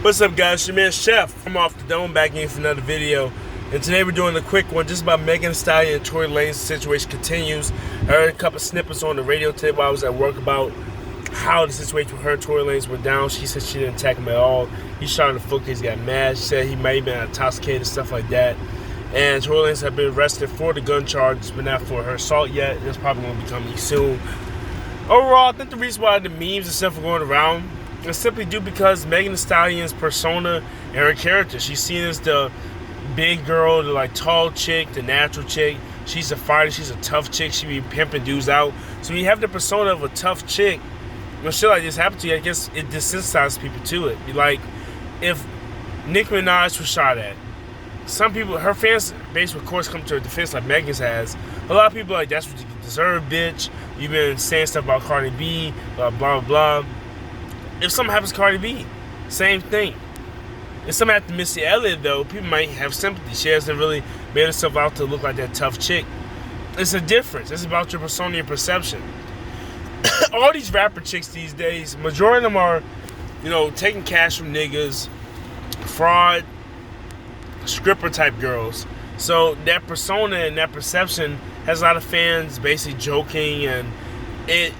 What's up, guys? It's your man Chef. I'm off the dome, back in for another video. And today we're doing a quick one just about Meg and Stallion and Tory Lanez. Situation continues. I heard a couple snippets on the radio today while I was at work about how the situation with her and Tory Lanez went down. She said she didn't attack him at all. He shot in the foot because he got mad. She said he may have been intoxicated, stuff like that. And Tory Lanez have been arrested for the gun charges, but not for her assault yet. It's probably going to be coming soon. Overall, I think the reason why the memes and stuff are going around is simply due because Megan Thee Stallion's persona and her character. She's seen as the big girl, the like tall chick, the natural chick. She's a fighter. She's a tough chick. She be pimping dudes out. So when you have the persona of a tough chick, when shit like this happens to you, I guess it desensitizes people to it. Like if Nicki Minaj was shot at, some people, her fans basically, of course, come to her defense like Megan's has. A lot of people are like, that's what you deserve, bitch. You've been saying stuff about Cardi B, blah, blah, blah. If something happens to Cardi B, same thing. If something happens to Missy Elliott, though, people might have sympathy. She hasn't really made herself out to look like that tough chick. It's a difference. It's about your persona and perception. All these rapper chicks these days, majority of them are, taking cash from niggas, fraud, stripper type girls. So that persona and that perception has a lot of fans basically joking, and it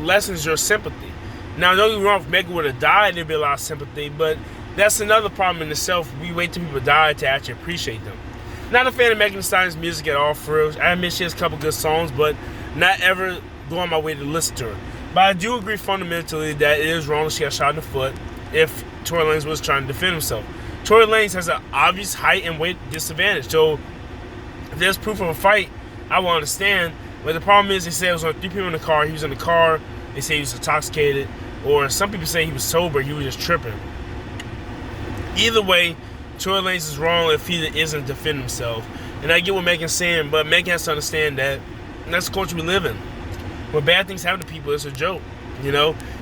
lessens your sympathy. Now, don't get me wrong, if Megan would have died, there'd be a lot of sympathy, but that's another problem in itself. We wait till people die to actually appreciate them. Not a fan of Megan Thee Stallion's music at all, for real. I admit she has a couple good songs, but not ever go on my way to listen to her. But I do agree fundamentally that it is wrong that she got shot in the foot if Tory Lanez was trying to defend himself. Tory Lanez has an obvious height and weight disadvantage, so if there's proof of a fight, I will understand. But the problem is, they say it was only 3 people in the car. He was in the car. They say he was intoxicated. Or some people say he was sober, he was just tripping. Either way, Tory Lanez is wrong if he isn't defending himself. And I get what Megan's saying, but Megan has to understand that that's the culture we live in. When bad things happen to people, it's a joke.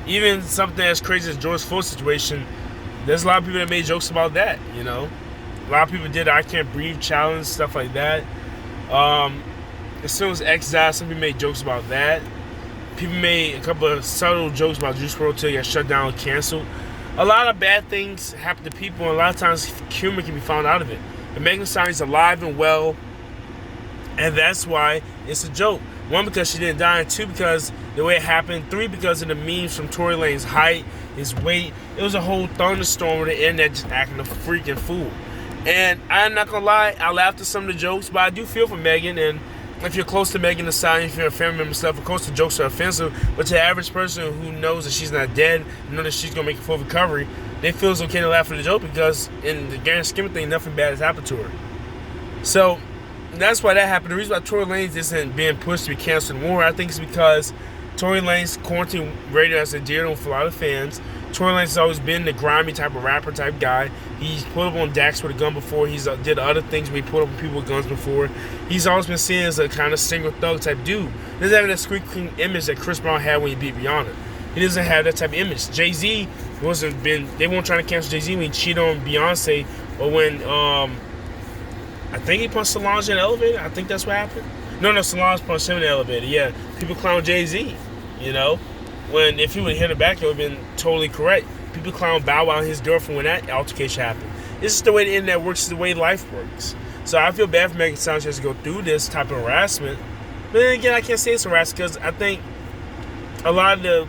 Even something as crazy as George Floyd's situation, there's a lot of people that made jokes about that. A lot of people did the I Can't Breathe challenge, stuff like that. As soon as X died, some people made jokes about that. People made a couple of subtle jokes about Juice WRLD till he got shut down and canceled. A lot of bad things happen to people, and a lot of times humor can be found out of it. But Megan Thee Stallion's alive and well, and that's why it's a joke. 1, because she didn't die, and 2, because the way it happened. 3, because of the memes from Tory Lanez's height, his weight. It was a whole thunderstorm with the internet just acting a freaking fool. And I'm not gonna lie, I laughed at some of the jokes, but I do feel for Megan. And if you're close to Megan Thee Stallion, if you're a family member and stuff, of course the jokes are offensive, but to the average person who knows that she's not dead, knows that she's going to make a full recovery, they feel it's okay to laugh at the joke because in the grand scheme of things, nothing bad has happened to her. So that's why that happened. The reason why Tory Lanez isn't being pushed to be canceled more, I think, is because Tory Lanez's quarantine radio has endeared him for a lot of fans. Tory Lanez has always been the grimy type of rapper type guy. He's put up on Dax with a gun before. He's did other things where he put up on people with guns before. He's always been seen as a kind of single thug type dude. He doesn't have that squeaky clean image that Chris Brown had when he beat Rihanna. He doesn't have that type of image. Jay-Z they weren't trying to cancel Jay-Z when he cheated on Beyonce, or when I think he punched Solange in the elevator. I think that's what happened. No, Solange punched him in the elevator. Yeah, people clown Jay-Z, when if he would have hit her back, it would have been totally correct. People clown Bow Wow and his girlfriend when that altercation happened. It's just the way the internet works, it's the way life works. So I feel bad for Megan Thee Stallion to go through this type of harassment. But then again, I can't say it's harassment because I think a lot of the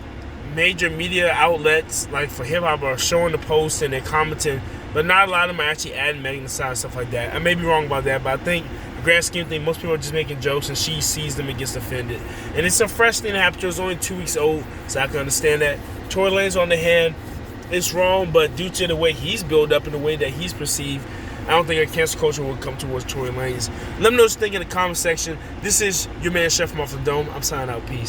major media outlets, like for hip-hop, are showing the posts and they're commenting, but not a lot of them are actually adding Megan Thee Stallion and stuff like that. I may be wrong about that, but I think the grand scheme thing, most people are just making jokes and she sees them and gets offended. And it's a fresh thing that happened. It was only 2 weeks old, so I can understand that. Tory Lanez, on the hand, it's wrong, but due to the way he's built up and the way that he's perceived, I don't think a cancel culture will come towards Tory Lanez. Let me know what you think in the comment section. This is your man Chef from Off the Dome. I'm signing out. Peace.